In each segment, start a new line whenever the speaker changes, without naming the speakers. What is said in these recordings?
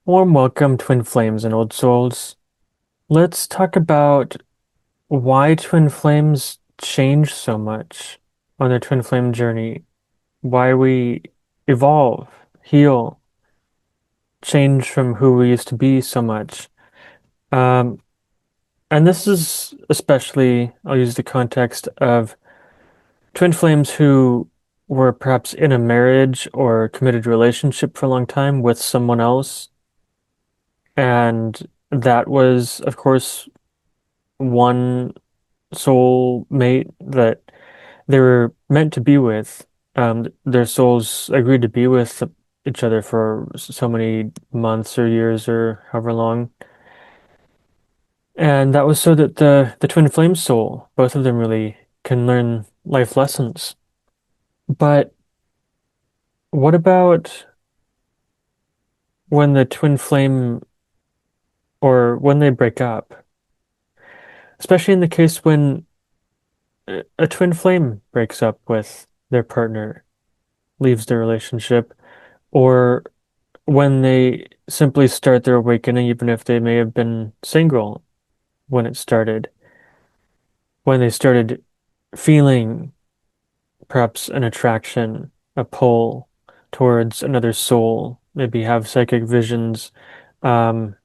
Warm welcome, twin flames and old souls. Let's talk about why twin flames change so much on their twin flame journey, why we evolve, heal, change from who we used to be so much. Um, and this is especially, I'll use the context of twin flames who were perhaps in a marriage or committed relationship for a long time with someone else. And that was, of course, one soul mate that they were meant to be with. Their souls agreed to be with each other for so many months or years or however long. And that was so that the twin flame soul, both of them really can learn life lessons. But what about when the twin flame or when they break up? Especially in the case when a twin flame breaks up with their partner, leaves the relationship, or when they simply start their awakening, even if they may have been single when it started, when they started feeling perhaps an attraction, a pull towards another soul, maybe have psychic visions, um,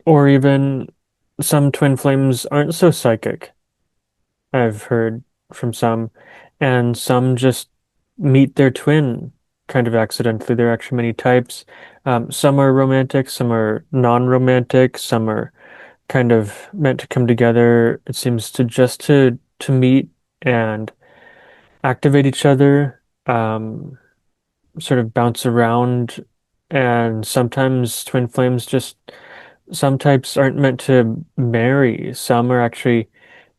or even some twin flames aren't so psychic, I've heard from some, and some just meet their twin kind of accidentally. There are actually many types. Some are romantic, some are non-romantic, some are kind of meant to come together. It seems to just to meet and activate each other, sort of bounce around, and sometimes twin flames just some types aren't meant to marry. Some are actually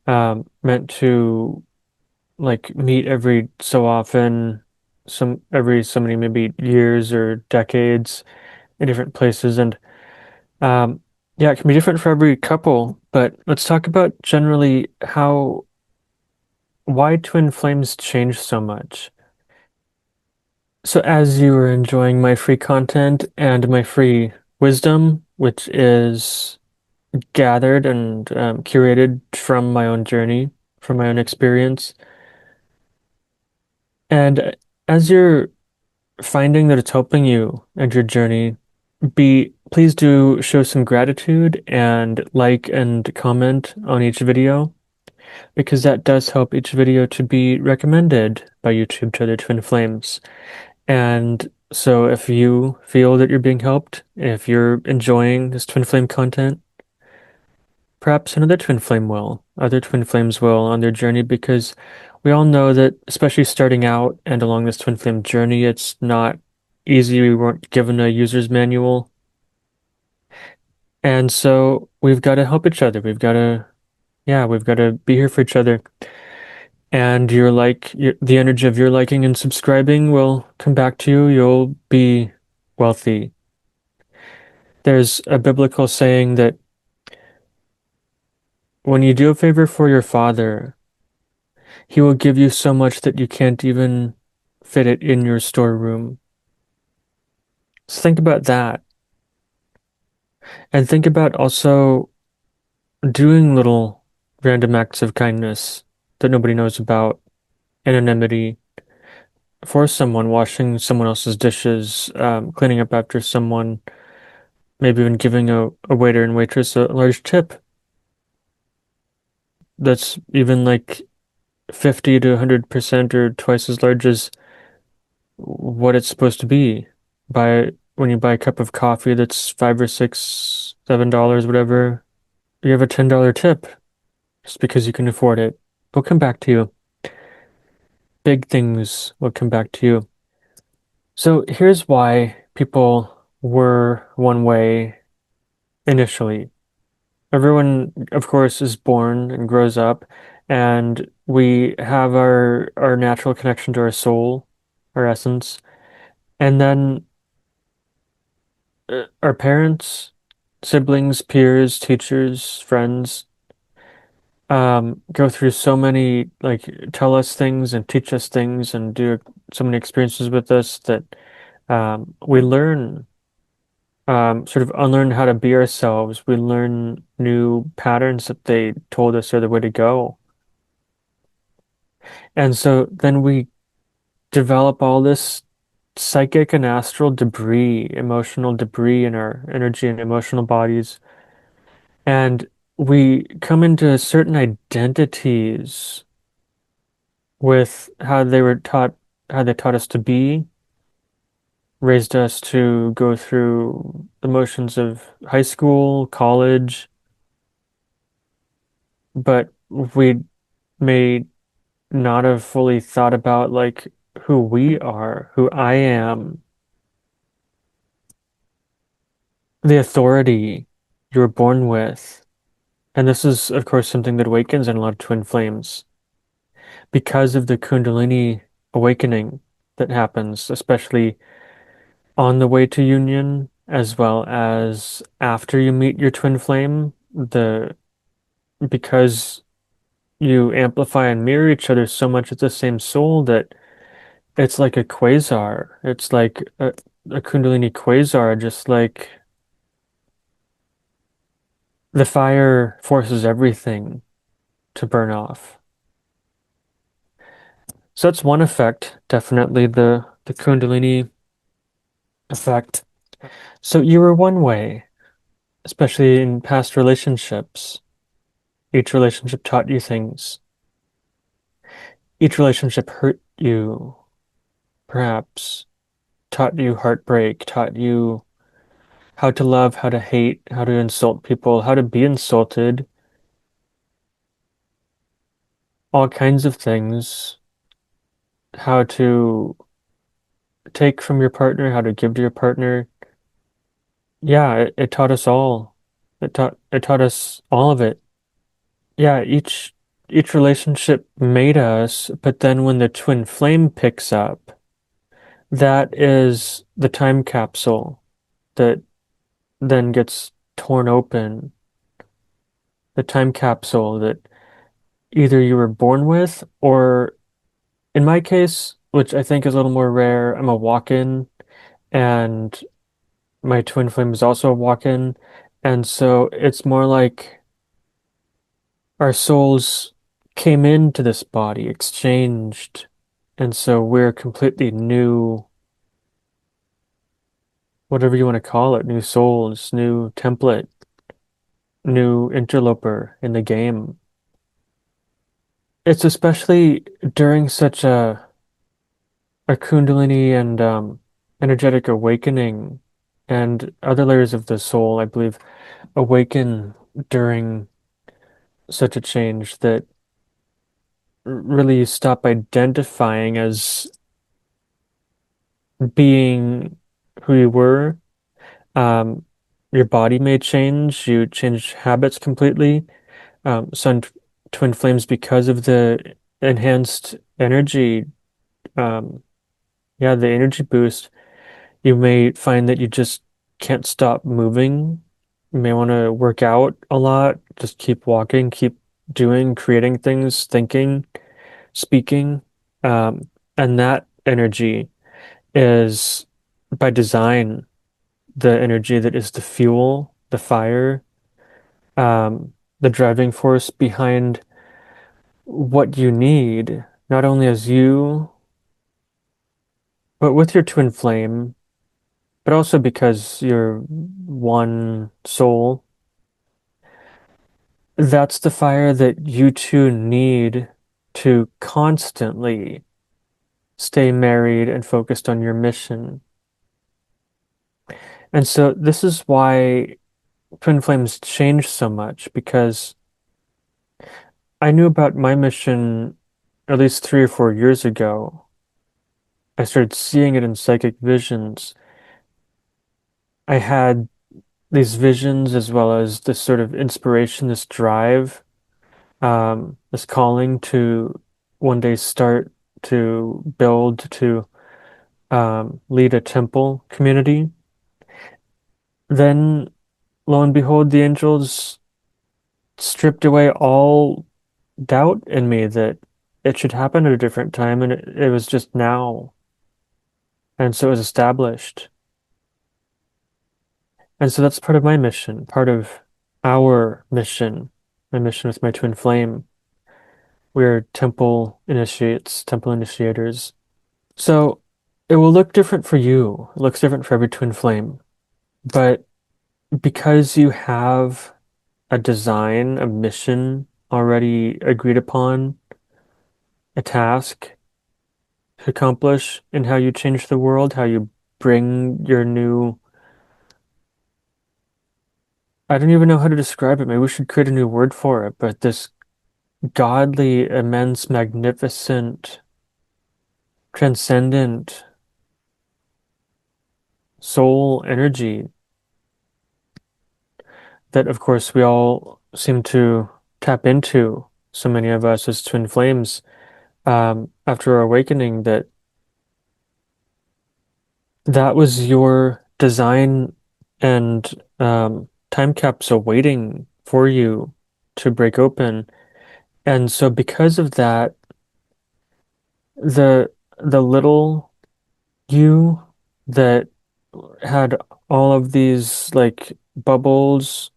meant to like meet every so often, some every so many maybe years or decades in different places. And um, yeah, it can be different for every couple. But let's talk about generally how why twin flames change so much. So as you are enjoying my free content and my free wisdom, which is gathered and curated from my own journey, from my own experience, and as you're finding that it's helping you and your journey, please do show some gratitude and like and comment on each video because that does help each video to be recommended by YouTube to other twin flames. And so if you feel that you're being helped, if you're enjoying this twin flame content, perhaps another twin flame will, other twin flames will on their journey because we all know that, especially starting out and along this twin flame journey, it's not easy. We weren't given a user's manual. And so we've got to help each other. We've got to be here for each other. And the energy of your liking and subscribing will come back to you. You'll be wealthy. There's a biblical saying that when you do a favor for your father, he will give you so much that you can't even fit it in your storeroom. So think about that. And think about also doing little random acts of kindness that nobody knows about, anonymity for someone, washing someone else's dishes, cleaning up after someone, maybe even giving a waiter and waitress a large tip that's even like 50 to 100% or twice as large as what it's supposed to be. When you buy a cup of coffee that's five or six, $7, whatever, you have a $10 tip just because you can afford it. They'll come back to you. Big things will come back to you. So here's why people were one way initially. Everyone, of course, is born and grows up, and we have our natural connection to our soul, our essence, and then our parents, siblings, peers, teachers, friends, go through so many, like, tell us things and teach us things and do so many experiences with us that we learn. sort of unlearn how to be ourselves. We learn new patterns that they told us are the way to go. And so then we develop all this psychic and astral debris, emotional debris in our energy and emotional bodies. And we come into certain identities with how they taught us to be, raised us to go through the motions of high school, college, but we may not have fully thought about like who we are, who I am, the authority you were born with. And this is, of course, something that awakens in a lot of twin flames because of the Kundalini awakening that happens, especially on the way to union, as well as after you meet your twin flame. The Because you amplify and mirror each other so much as the same soul that it's like a quasar. It's like a Kundalini quasar, just like the fire forces everything to burn off. So that's one effect, definitely the Kundalini effect. So you were one way, especially in past relationships. Each relationship taught you things. Each relationship hurt you, perhaps, taught you heartbreak, taught you how to love, how to hate, how to insult people, how to be insulted, all kinds of things, how to take from your partner, how to give to your partner. Yeah, it taught us all. It taught us all of it. Yeah, each relationship made us, but then when the twin flame picks up, that is the time capsule that then gets torn open. The time capsule that either you were born with, or in my case, which I think is a little more rare, I'm a walk-in, and my twin flame is also a walk-in. And so it's more like our souls came into this body, exchanged, and so we're completely new, whatever you want to call it, new souls, new template, new interloper in the game. It's especially during such a Kundalini and energetic awakening and other layers of the soul, I believe, awaken during such a change that really stop identifying as being who you were. Um, your body may change, you change habits completely. Sun twin flames, because of the enhanced energy, um, yeah, the energy boost, you may find that you just can't stop moving. You may want to work out a lot, just keep walking, keep doing, creating things, thinking, speaking. Um, and that energy is by design the energy that is the fuel, the fire, the driving force behind what you need, not only as you, but with your twin flame, but also because you're one soul. That's the fire that you two need to constantly stay married and focused on your mission. And so this is why twin flames change so much, because I knew about my mission at least 3 or 4 years ago. I started seeing it in psychic visions. I had these visions as well as this sort of inspiration, this drive, this calling to one day start to build, to lead a temple community. Then, lo and behold, the angels stripped away all doubt in me that it should happen at a different time, and it was just now. And so it was established. And so that's part of my mission, part of our mission, my mission with my twin flame. We're temple initiates, temple initiators. So it will look different for you. It looks different for every twin flame. But because you have a design, a mission already agreed upon, a task to accomplish, and how you change the world, how you bring your new, I don't even know how to describe it. Maybe we should create a new word for it, but this godly, immense, magnificent, transcendent soul energy that, of course, we all seem to tap into. So many of us as twin flames, after our awakening, that was your design and time capsule waiting for you to break open. And so, because of that, the little you that had all of these like bubbles,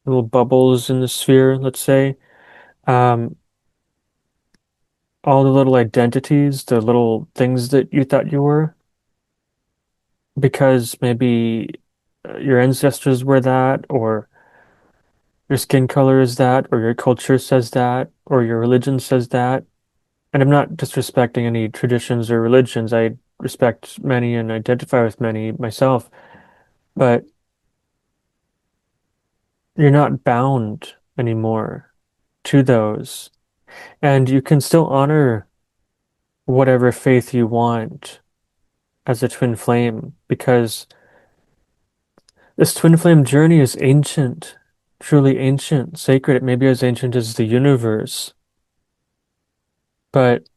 little bubbles in the sphere, let's say, um, all the little identities, the little things that you thought you were, because maybe your ancestors were that, or your skin color is that, or your culture says that, or your religion says that. And I'm not disrespecting any traditions or religions. I respect many and identify with many myself, but you're not bound anymore to those. And you can still honor whatever faith you want as a twin flame because this twin flame journey is ancient, truly ancient, sacred. It may be as ancient as the universe, but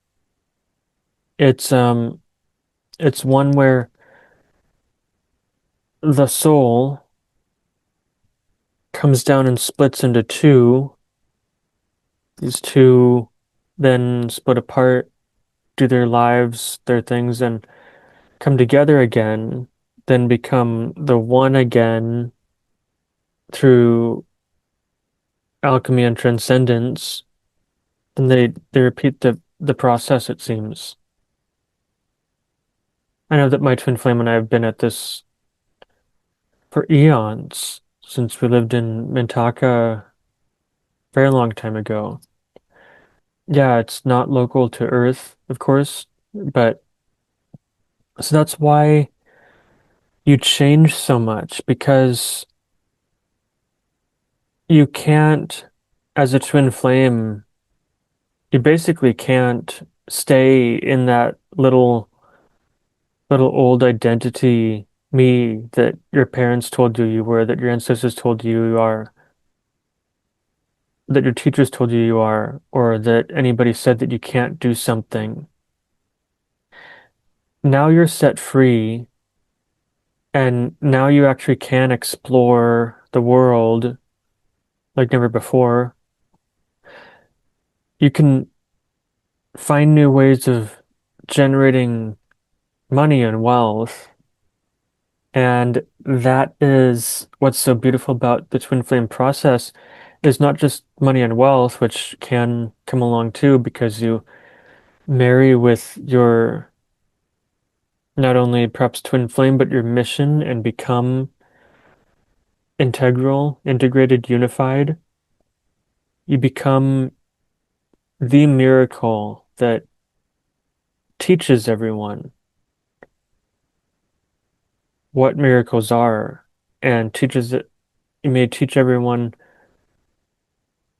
it's um it's one where the soul comes down and splits into two. These two then split apart, do their lives, their things, and come together again, then become the one again through alchemy and transcendence. And they repeat the process, it seems. I know that my twin flame and I have been at this for eons since we lived in Mintaka a very long time ago. Yeah, it's not local to Earth, of course, but so that's why you change so much because you can't, as a twin flame, you basically can't stay in that little old identity me that your parents told you you were, that your ancestors told you you are, that your teachers told you you are, or that anybody said that you can't do something. Now you're set free, and now you actually can explore the world like never before. You can find new ways of generating money and wealth. And that is what's so beautiful about the twin flame process is not just money and wealth, which can come along too, because you marry with your not only perhaps twin flame, but your mission and become integral, integrated, unified. You become the miracle that teaches everyone what miracles are and teaches it. You may teach everyone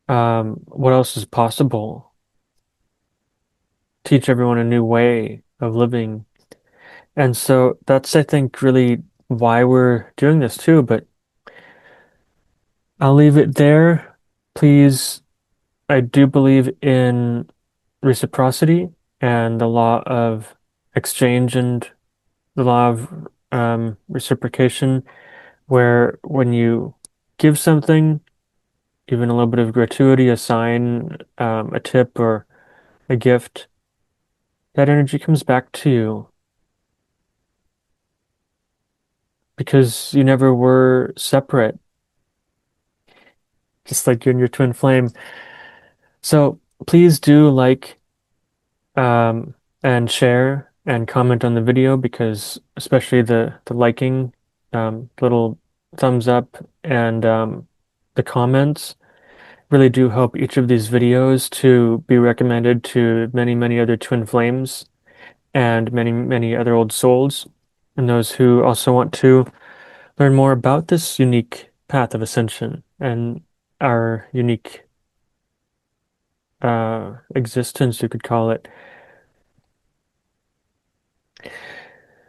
what else is possible, teach everyone a new way of living. And so that's, I think, really why we're doing this too. But I'll leave it there. Please, I do believe in reciprocity and the law of exchange and the law of reciprocation, where when you give something, even a little bit of gratuity, a sign, a tip, or a gift, that energy comes back to you. because you never were separate, just like you and your twin flame. So please do like um, and share and comment on the video because especially the liking, little thumbs up and the comments really do help each of these videos to be recommended to many, many other twin flames and many, many other old souls and those who also want to learn more about this unique path of ascension and our unique existence, you could call it.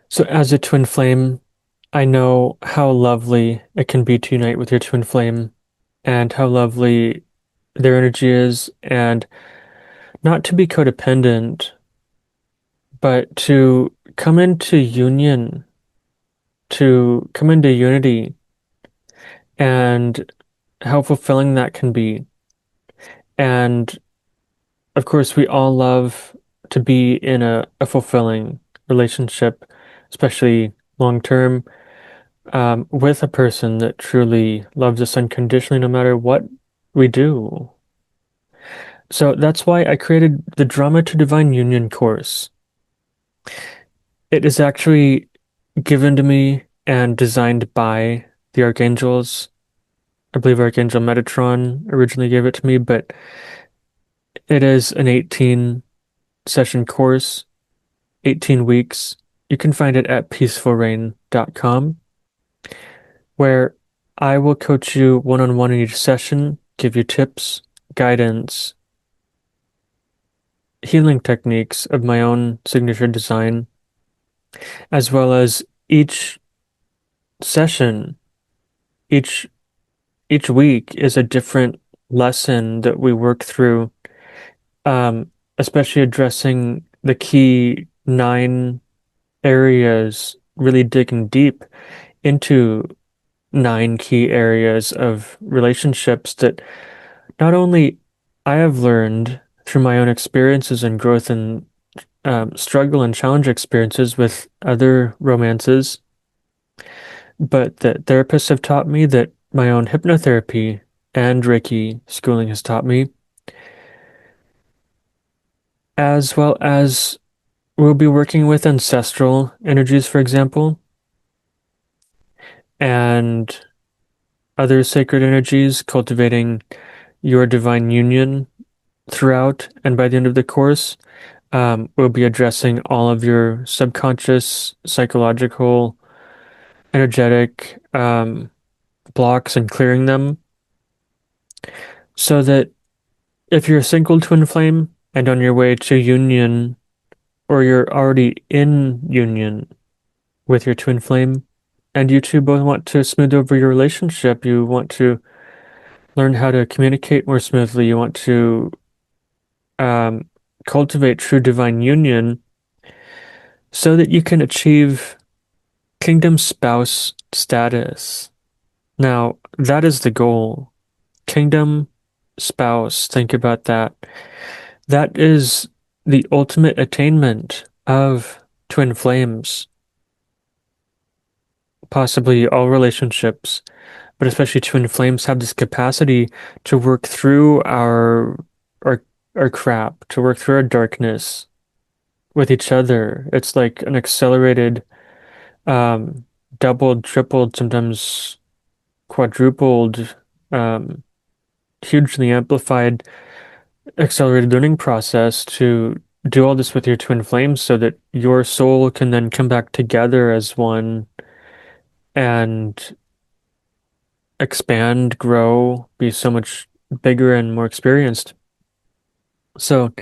So, as a twin flame, I know how lovely it can be to unite with your twin flame and how lovely their energy is, and not to be codependent, but to come into union, to come into unity, and how fulfilling that can be. And of course, we all love to be in a fulfilling relationship, especially long term, with a person that truly loves us unconditionally, no matter what we do. So that's why I created the Drama to Divine Union course. It is actually given to me and designed by the archangels. I believe Archangel Metatron originally gave it to me, but it is an 18 session course, 18 weeks. You can find it at peacefulrain.com, where I will coach you one on one in each session, give you tips, guidance, healing techniques of my own signature design, as well as each session, each each week is a different lesson that we work through, especially addressing the key 9 areas, really digging deep into 9 key areas of relationships that not only I have learned through my own experiences and growth and struggle and challenge experiences with other romances, but that therapists have taught me, that my own hypnotherapy and Reiki schooling has taught me, as well as we'll be working with ancestral energies, for example, and other sacred energies, cultivating your divine union throughout. And by the end of the course, we'll be addressing all of your subconscious, psychological, energetic blocks and clearing them so that if you're a single twin flame and on your way to union, or you're already in union with your twin flame, and you two both want to smooth over your relationship, you want to learn how to communicate more smoothly, you want to um, cultivate true divine union so that you can achieve kingdom spouse status. Now, that is the goal. Kingdom spouse, think about that. That is the ultimate attainment of twin flames, possibly all relationships, but especially twin flames have this capacity to work through our our crap, to work through our darkness with each other. It's like an accelerated, um, doubled, tripled, sometimes quadrupled, um, hugely amplified, accelerated learning process to do all this with your twin flames so that your soul can then come back together as one and expand, grow, be so much bigger and more experienced. So,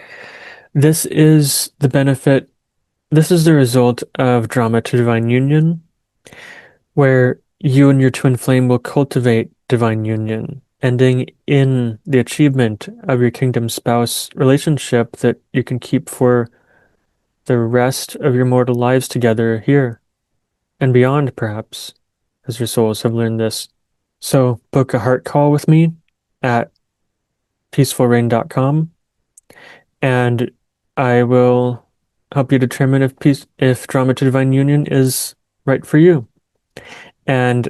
this is the benefit, this is the result of Drama to Divine Union, where you and your twin flame will cultivate divine union, ending in the achievement of your kingdom spouse relationship that you can keep for the rest of your mortal lives together here and beyond, perhaps, as your souls have learned this. So, book a heart call with me at peacefulrain.com, and I will help you determine if Drama to Divine Union is right for you. And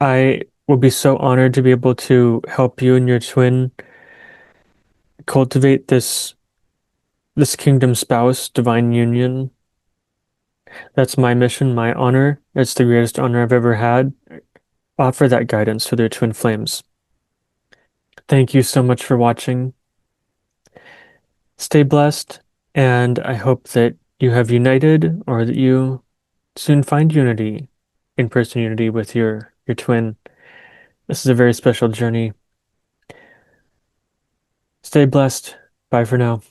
I will be so honored to be able to help you and your twin cultivate this kingdom spouse divine union. That's my mission, my honor. It's the greatest honor I've ever had. Offer that guidance to their twin flames. Thank you so much for watching. Stay blessed, and I hope that you have united or that you soon find unity, in-person unity with your twin. This is a very special journey. Stay blessed. Bye for now.